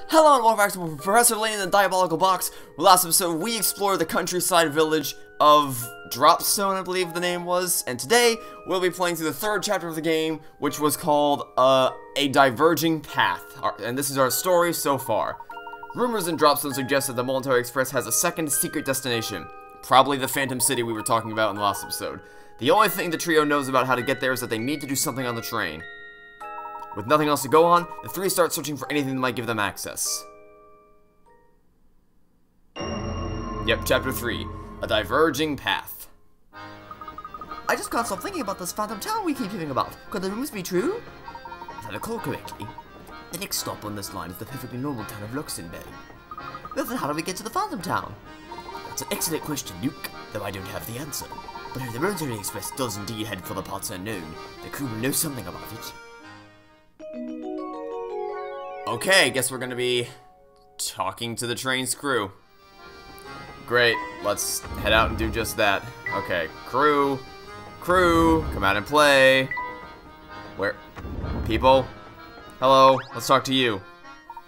Hello and welcome back to Professor Layton and the Diabolical Box. Last episode, we explored the countryside village of Dropstone, I believe the name was. And today, we'll be playing through the third chapter of the game, which was called, A Diverging Path. And this is our story so far. Rumors in Dropstone suggest that the Military Express has a second secret destination. Probably the Phantom City we were talking about in the last episode. The only thing the trio knows about how to get there is that they need to do something on the train. With nothing else to go on, the three start searching for anything that might give them access. Yep, Chapter 3, A Diverging Path. I just can't stop thinking about this phantom town we keep hearing about. Could the rumors be true? If I recall correctly, the next stop on this line is the perfectly normal town of Luxembourg. Well, then how do we get to the phantom town? That's an excellent question, Luke, though I don't have the answer. But if the Military Express does indeed head for the parts unknown, the crew will know something about it. Okay, guess we're gonna be talking to the train's crew. Great, let's head out and do just that. Okay, crew, come out and play. Where? People? Hello, let's talk to you.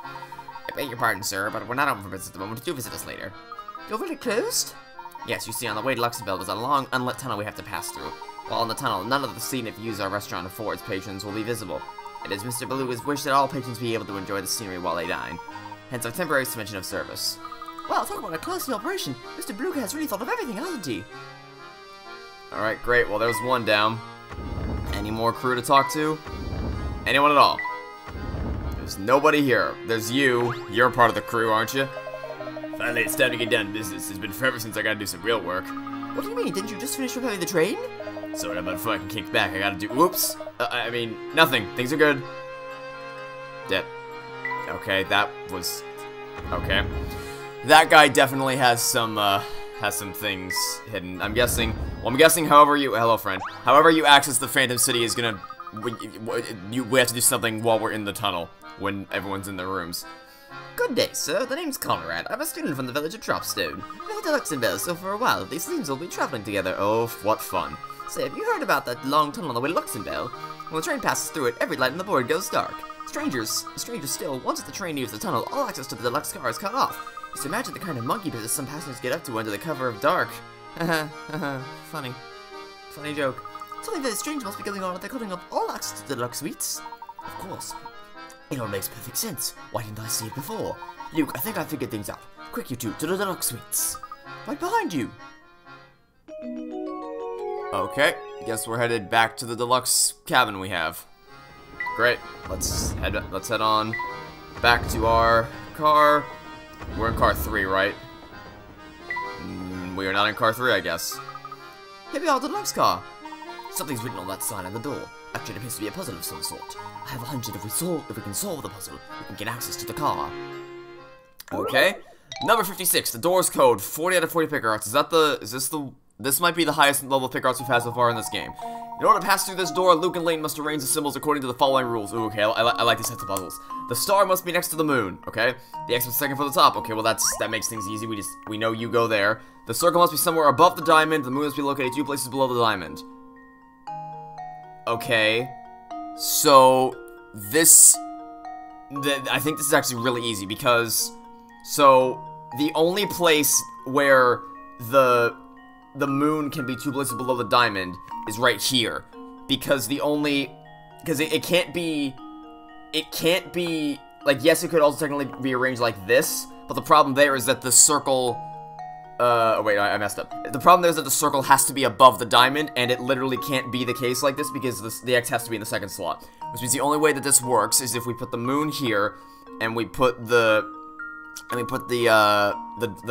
I beg your pardon, sir, but we're not open for business at the moment. Do visit us later. You're really closed? Yes, you see, on the way to Luxembourg, there's a long, unlit tunnel we have to pass through. While in the tunnel, none of the scenic views our restaurant affords patrons will be visible. It is Mr. Beluga's wish that all patrons be able to enjoy the scenery while they dine. Hence our temporary suspension of service. Wow, talk about a classy operation. Mr. Beluga has really thought of everything, hasn't he? Alright, great. Well, there's one down. Any more crew to talk to? Anyone at all? There's nobody here. There's you. You're part of the crew, aren't you? Finally, it's time to get down to business. It's been forever since I gotta do some real work. What do you mean? Didn't you just finish repairing the train? Sorry, I'm before I can kick back. I gotta do. Whoops. I mean, nothing. Things are good. Yep. Okay, that was. Okay. That guy definitely has some things hidden. I'm guessing. Well, I'm guessing. However you. Hello, friend. However you access the Phantom City is gonna. We have to do something while we're in the tunnel when everyone's in their rooms. Good day, sir. The name's Conrad. I'm a student from the village of Dropstone. I've been to Luxembourg, so for a while, these things will be traveling together. Oh, what fun. Say, have you heard about that long tunnel on the way to Luxembourg? When the train passes through it, every light on the board goes dark. Stranger still, once the train nears the tunnel, all access to the deluxe car is cut off. Just imagine the kind of monkey business some passengers get up to under the cover of dark. Funny. Funny joke. Something very strange must be going on if they're cutting off all access to the deluxe suites. Of course. It all makes perfect sense. Why didn't I see it before? Luke, I think I figured things out. Quick, you two, to the deluxe suites. Right behind you. Okay, guess we're headed back to the deluxe cabin we have. Great, let's head on back to our car. We're in car 3, right? We are not in car 3, I guess. Here we are, the deluxe car. Something's written on that sign on the door. Actually, it appears to be a puzzle of some sort. I have a hunch that if we can solve the puzzle, we can get access to the car. Okay. Number 56, the door's code, 40 out of 40 pick arts. This might be the highest level of pick arts we've had so far in this game. In order to pass through this door, Luke and Layton must arrange the symbols according to the following rules. Ooh, okay, I like these sets of puzzles. The star must be next to the moon, okay? The X was second from the top, okay, well that makes things easy, we know you go there. The circle must be somewhere above the diamond, the moon must be located 2 places below the diamond. Okay, so I think this is actually really easy because, so the only place where the moon can be 2 places below the diamond is right here, because it can't be, like, yes, it could also technically be arranged like this, but the problem there is that the circle, oh wait, I messed up. The problem there is that the circle has to be above the diamond, and it literally can't be the case like this because the X has to be in the second slot, which means the only way that this works is if we put the moon here, and we put the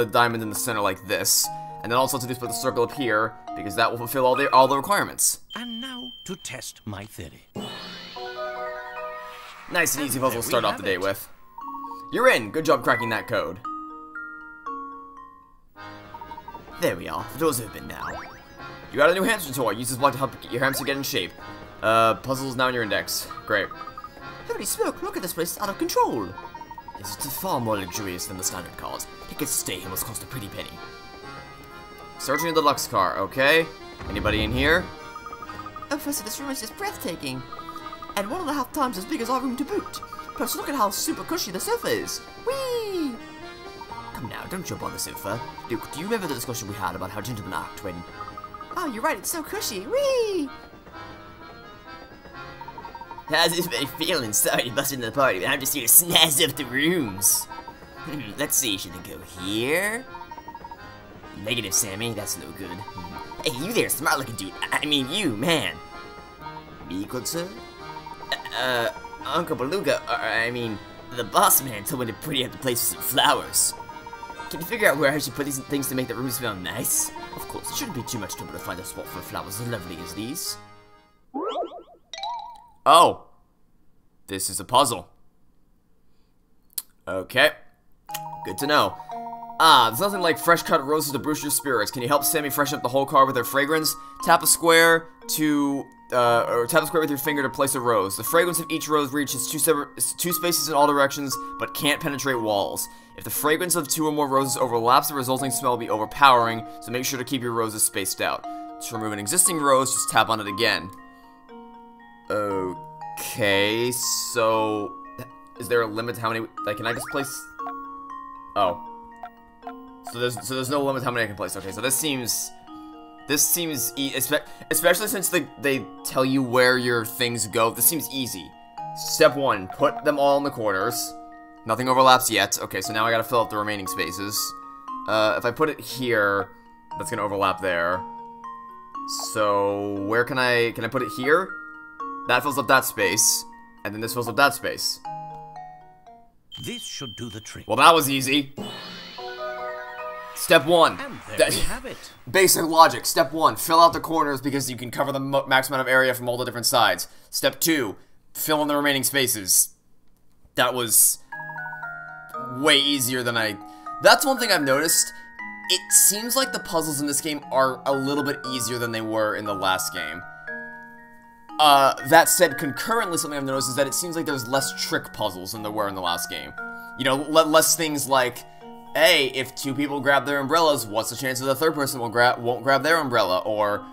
diamond in the center like this. And then also to just put the circle up here, because that will fulfill all the requirements. And now to test my theory. Nice and easy puzzle to start off the day with. You're in. Good job cracking that code. There we are. The door's open now. You got a new hamster toy. Use this block to help your hamster get in shape. Puzzle's now in your index. Great. Holy smoke, look at this place, it's out of control. Yes, it's far more luxurious than the standard cars. Tickets to stay here must cost a pretty penny. Searching the deluxe car, okay? Anybody in here? Oh, Professor, this room is just breathtaking. And 1.5 times as big as our room to boot. Plus, look at how super cushy the sofa is. Whee! Come now, don't jump on the sofa. Luke, do you remember the discussion we had about how gentlemen act when... Oh, you're right, it's so cushy. Whee! How's this been feeling? Sorry to bust into the party, but I'm just here to snazz up the rooms. Let's see, should they go here? Negative, Sammy, that's no good. Hey, you there, smart looking dude. I mean you, man. Me, good sir? Uncle Beluga, I mean, the boss man told me to pretty up the place with some flowers. Can you figure out where I should put these things to make the rooms smell nice? Of course, it shouldn't be too much trouble to find a spot for flowers as lovely as these. Oh. This is a puzzle. Okay. Good to know. There's nothing like fresh cut roses to boost your spirits. Can you help Sammy freshen up the whole car with their fragrance? Tap a square to, or tap a square with your finger to place a rose. The fragrance of each rose reaches two spaces in all directions, but can't penetrate walls. If the fragrance of 2 or more roses overlaps, the resulting smell will be overpowering, so make sure to keep your roses spaced out. To remove an existing rose, just tap on it again. Okay, so... Is there a limit to how many... Like, can I just place... Oh. So there's no limit to how many I can place. Okay, so this seems especially since they tell you where your things go. This seems easy. Step 1, put them all in the corners. Nothing overlaps yet. Okay, so now I gotta fill up the remaining spaces. If I put it here, that's gonna overlap there. So where can I put it here? That fills up that space, and then this fills up that space. This should do the trick. Well, that was easy. Step 1. And there we have it. Basic logic. Step 1, fill out the corners because you can cover the max amount of area from all the different sides. Step 2, fill in the remaining spaces. That was way easier than That's one thing I've noticed. It seems like the puzzles in this game are a little bit easier than they were in the last game. That said, concurrently, something I've noticed is that it seems like there's less trick puzzles than there were in the last game. You know, less things like, hey, if 2 people grab their umbrellas, what's the chance that the third person won't grab their umbrella? Or,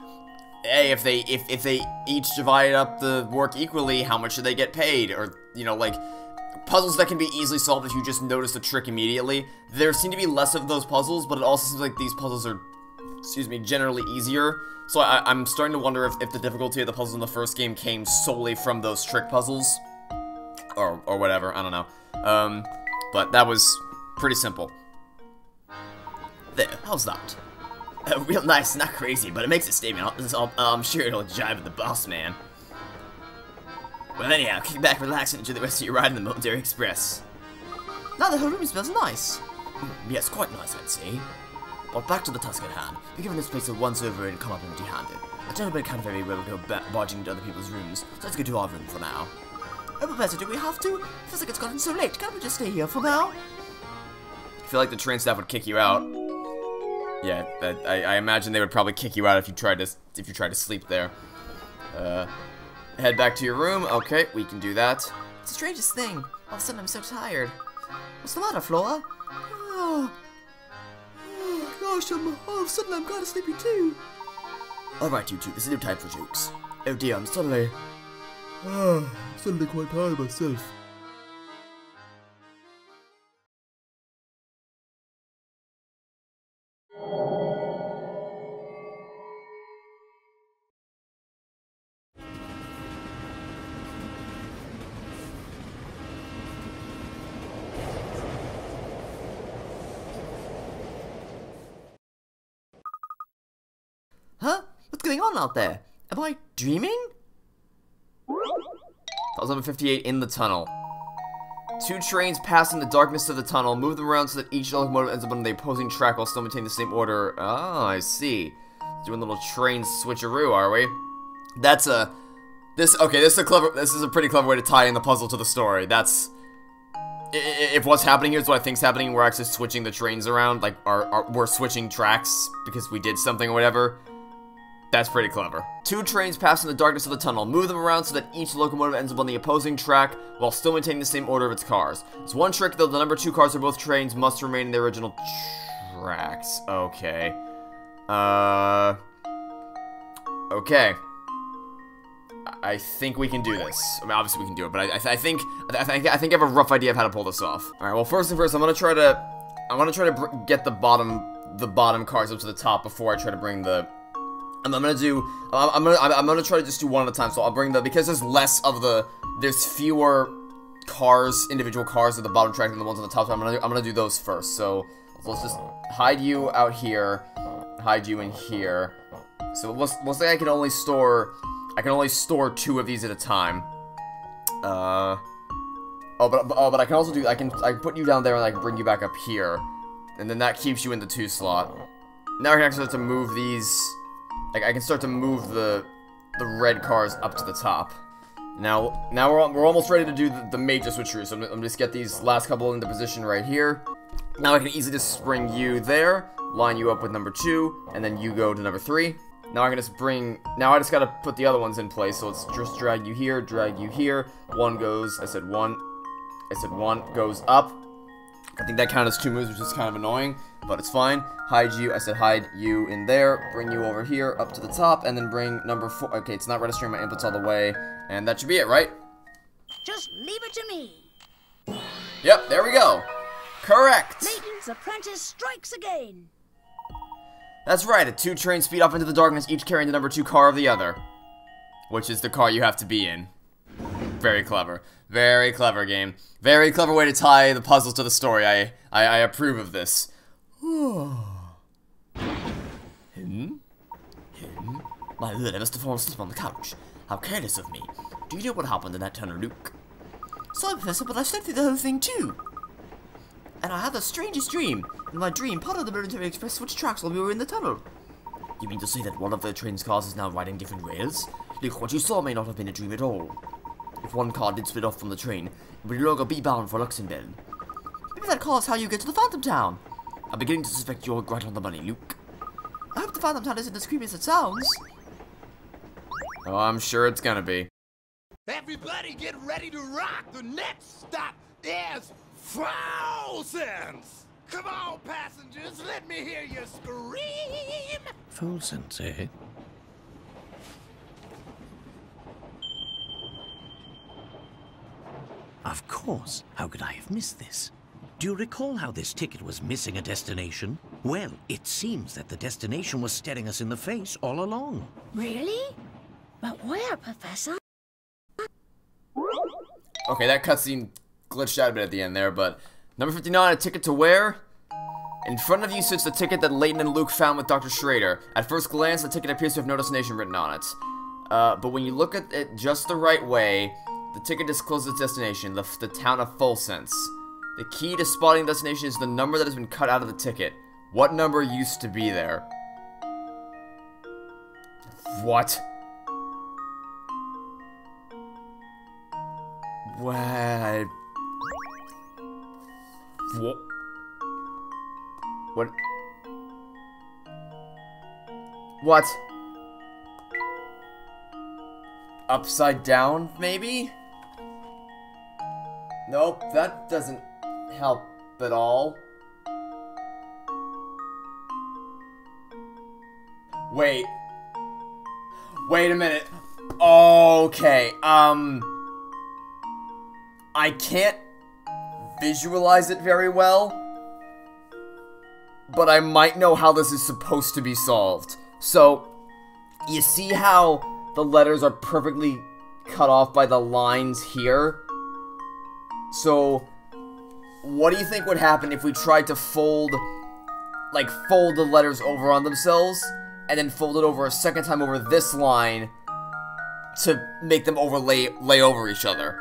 hey, if they each divide up the work equally, how much should they get paid? Or, you know, like, puzzles that can be easily solved if you just notice the trick immediately. There seem to be less of those puzzles, but it also seems like these puzzles are, generally easier. So I'm starting to wonder if the difficulty of the puzzles in the first game came solely from those trick puzzles. Or whatever, I don't know. But that was pretty simple. There, how's that? Real nice, not crazy, but it makes a statement. I'm sure it'll jive with the boss man. Well, anyhow, kick back, relax, and enjoy the rest of your ride in the Momentary Express. Now the whole room smells nice. Yes, quite nice, I'd say. But back to the task at hand. You're given this place a once-over and come up empty-handed. A gentleman can't very well go barging into other people's rooms, so let's go to our room for now. Oh, Professor, do we have to? Feels like it's gotten so late. Can't we just stay here for now? I feel like the train staff would kick you out. Yeah, I imagine they would probably kick you out if you tried to sleep there. Head back to your room. Okay, we can do that. It's the strangest thing. All of a sudden, I'm so tired. What's the matter, Flora? Oh gosh, all of a sudden I'm kind of sleepy too. Alright, you two, this is no time for jokes. Oh dear, I'm suddenly quite tired myself. Huh? What's going on out there? Am I dreaming? 1158 in the tunnel. 2 trains pass in the darkness of the tunnel. Move them around so that each locomotive ends up on the opposing track while still maintaining the same order. Oh, I see. Doing a little train switcheroo, are we? This is a pretty clever way to tie in the puzzle to the story. That's... If what's happening here is what I think's happening, we're actually switching the trains around, like, we're switching tracks because we did something or whatever. That's pretty clever. 2 trains pass in the darkness of the tunnel. Move them around so that each locomotive ends up on the opposing track while still maintaining the same order of its cars. There's one trick, though. The number 2 cars of both trains must remain in their original tracks. Okay. Okay. I think we can do this. I mean, obviously we can do it, but I think I have a rough idea of how to pull this off. All right. Well, first thing first, I'm gonna try to get the bottom cards up to the top before I try to bring the. I'm gonna try to just do one at a time. So I'll bring because there's fewer cars, individual cars at the bottom track than the ones on the top. So I'm gonna do those first. So let's just hide you out here, hide you in here. So let's say I can only store 2 of these at a time. But I can also I can put you down there and I can bring you back up here, and then that keeps you in the 2 slot. Now I can actually start to move these. Like I can start to move the red cars up to the top. Now we're almost ready to do the major switcheroo. So I'm gonna just get these last couple into position right here. Now I can easily just bring you there, line you up with number 2, and then you go to number 3. Now I can just now I just gotta put the other ones in place, so let's just drag you here, 1 goes, I said 1 goes up. I think that counts as 2 moves, which is kind of annoying, but it's fine. Hide you, I said hide you in there, bring you over here, up to the top, and then bring number 4, okay, it's not registering my inputs all the way, and that should be it, right? Just leave it to me. Yep, there we go. Correct! Layton's apprentice strikes again. That's right, 2 trains speed off into the darkness, each carrying the number 2 car of the other. Which is the car you have to be in. Very clever. Very clever game. Very clever way to tie the puzzles to the story. I approve of this. My word, I must have fallen asleep on the couch. How careless of me. Do you know what happened in that tunnel, Luke? Sorry, Professor, but I slept through the whole thing too. And I had the strangest dream. In my dream, part of the military express switched tracks while we were in the tunnel. You mean to say that one of the train's cars is now riding different rails? Look, what you saw may not have been a dream at all. If one car did split off from the train, it would no longer be bound for Luxembourg. Maybe that car is how you get to the Phantom Town. I'm beginning to suspect you're right on the money, Luke. I hope the Phantom Town isn't as creepy as it sounds. Oh, I'm sure it's gonna be. Everybody get ready to rock! The next stop is Frozen's! Come on, passengers, let me hear you scream! Fulsen's, eh? Of course. How could I have missed this? Do you recall how this ticket was missing a destination? Well, it seems that the destination was staring us in the face all along. Really? But where, Professor? Okay, that cutscene glitched out a bit at the end there, but number 59, a ticket to where? In front of you sits the ticket that Layton and Luke found with Dr. Schrader. At first glance, the ticket appears to have no destination written on it. But when you look at it just the right way, the ticket discloses its destination, the town of Fulsense. The key to spotting the destination is the number that has been cut out of the ticket. What number used to be there? What? What? What? What? Upside down, maybe? Nope, that doesn't help at all. Wait. Wait a minute. Okay, I can't visualize it very well, but I might know how this is supposed to be solved. So, you see how the letters are perfectly cut off by the lines here? So, what do you think would happen if we tried to fold the letters over on themselves, and then fold it over a second time over this line to make them lay over each other?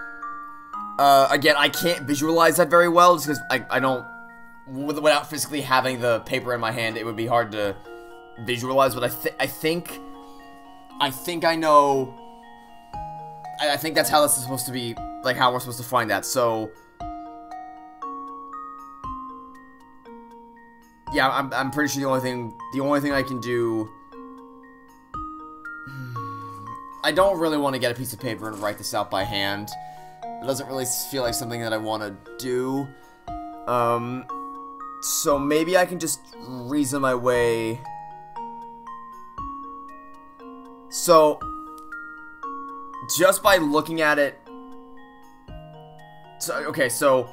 Again, I can't visualize that very well, just because I don't, without physically having the paper in my hand, it would be hard to visualize, but I think I know, I think that's how this is supposed to be, like, how we're supposed to find that, so, yeah, I'm pretty sure the only thing I can do, I don't really want to get a piece of paper and write this out by hand. It doesn't really feel like something that I want to do. So maybe I can just reason my way. So, just by looking at it... So, okay, so...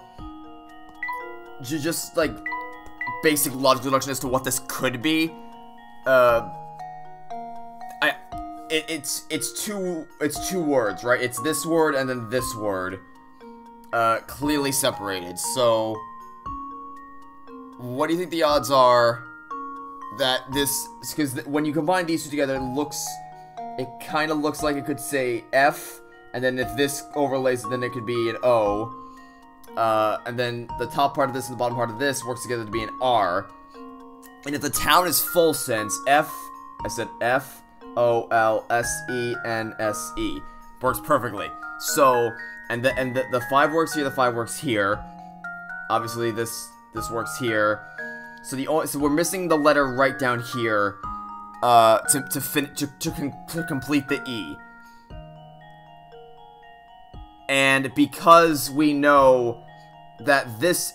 Just, like, basic logical deduction as to what this could be. It's two words, right? It's this word and then this word. Clearly separated, so... What do you think the odds are that this... Because when you combine these two together, it kind of looks like it could say F, and then if this overlays it, then it could be an O. And then the top part of this and the bottom part of this works together to be an R. And if the town is full sense, I said F-O-L-S-E-N-S-E. Works perfectly. So, and the 5 works here, the 5 works here. Obviously, this works here. So we're missing the letter right down here to complete the E. And because we know that let's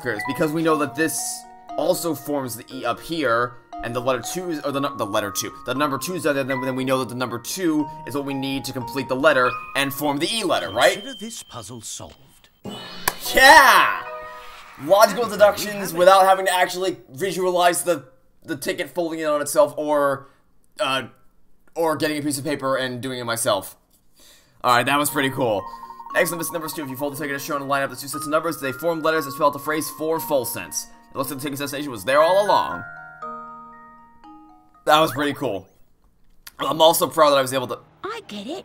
clear this. Because we know that this also forms the E up here, and the letter 2 or the number 2 is there, then we know that the number 2 is what we need to complete the letter and form the E letter, right? Consider this puzzle solved. Yeah! Logical deductions without having to actually visualize the ticket folding in on itself or getting a piece of paper and doing it myself. Alright, that was pretty cool. Excellent, Mr. Numbers 2. If you fold the ticket as shown and line up the 2 sets of numbers, they form letters that spell out the phrase for full sense. It looks like the ticket's destination was there all along. That was pretty cool. I'm also proud that I was able to... I get it.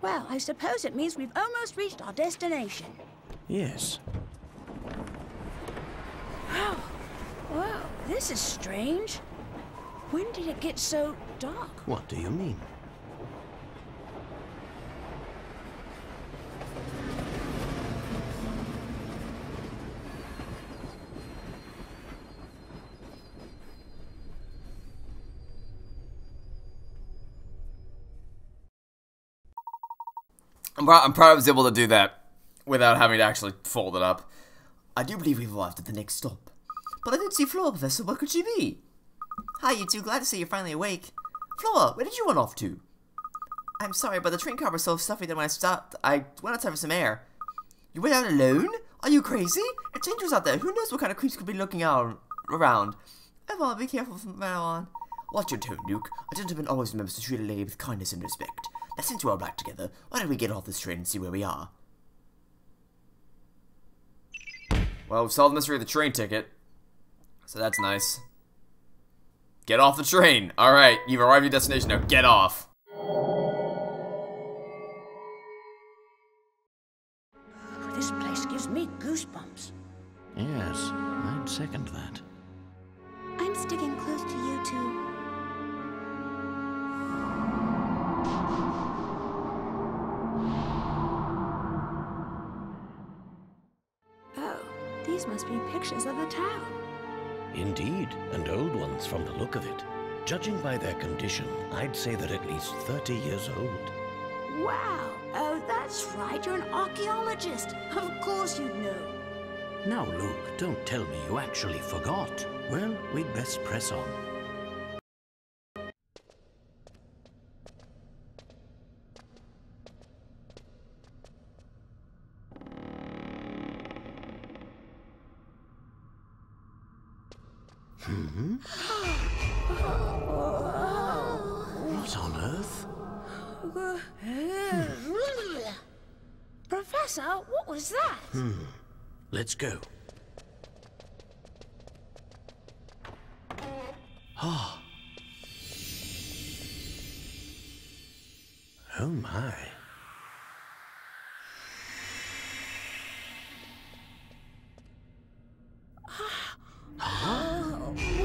Well, I suppose it means we've almost reached our destination. Yes. Wow, this is strange. When did it get so dark? What do you mean? I'm proud I was able to do that without having to actually fold it up. I do believe we've arrived at the next stop. But I don't see Flora, Professor. What could she be? Hi, you two. Glad to see you're finally awake. Flora, where did you run off to? I'm sorry, but the train car was so stuffy that when I stopped, I went outside for some air. You went out alone? Are you crazy? It's dangerous out there. Who knows what kind of creeps could be looking around? Well, be careful from now on. Watch your tone, Luke. A gentleman always remembers to treat a lady with kindness and respect. Now, since we're all back together, why don't we get off this train and see where we are? Well, we've solved the mystery of the train ticket. So that's nice. Get off the train! Alright, you've arrived at your destination, now get off! This place gives me goosebumps. Yes, I'd second that. I'm sticking close to you two. Oh, these must be pictures of the town. Indeed, and old ones from the look of it. Judging by their condition, I'd say they're at least 30 years old. Wow! Oh, that's right, you're an archaeologist. Of course you'd know. Now, Luke, don't tell me you actually forgot. Well, we'd best press on. What on earth? Professor, what was that? Let's go. Ah. Oh my.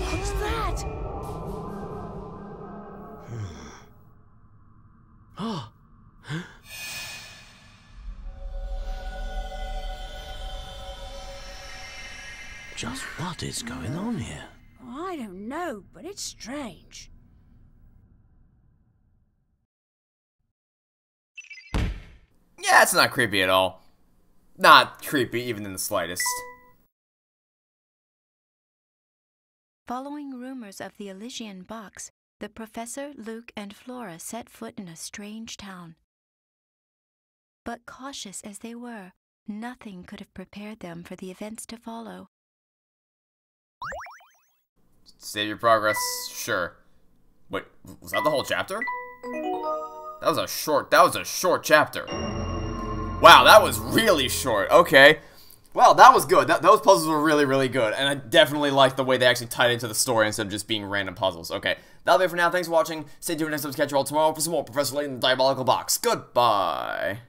What's that? Ah. Just what is going on here? I don't know, but it's strange. Yeah, it's not creepy at all. Not creepy even in the slightest. Following rumors of the Elysian box, the professor, Luke, and Flora set foot in a strange town. But cautious as they were, nothing could have prepared them for the events to follow. Save your progress, sure. Wait, was that the whole chapter? That was a short chapter. Wow, that was really short. Okay. Well, that was good. Those puzzles were really, really good. And I definitely like the way they actually tied into the story instead of just being random puzzles. Okay, that'll be it for now. Thanks for watching. Stay tuned next time to catch you all tomorrow for some more Professor Layton, the Diabolical Box. Goodbye.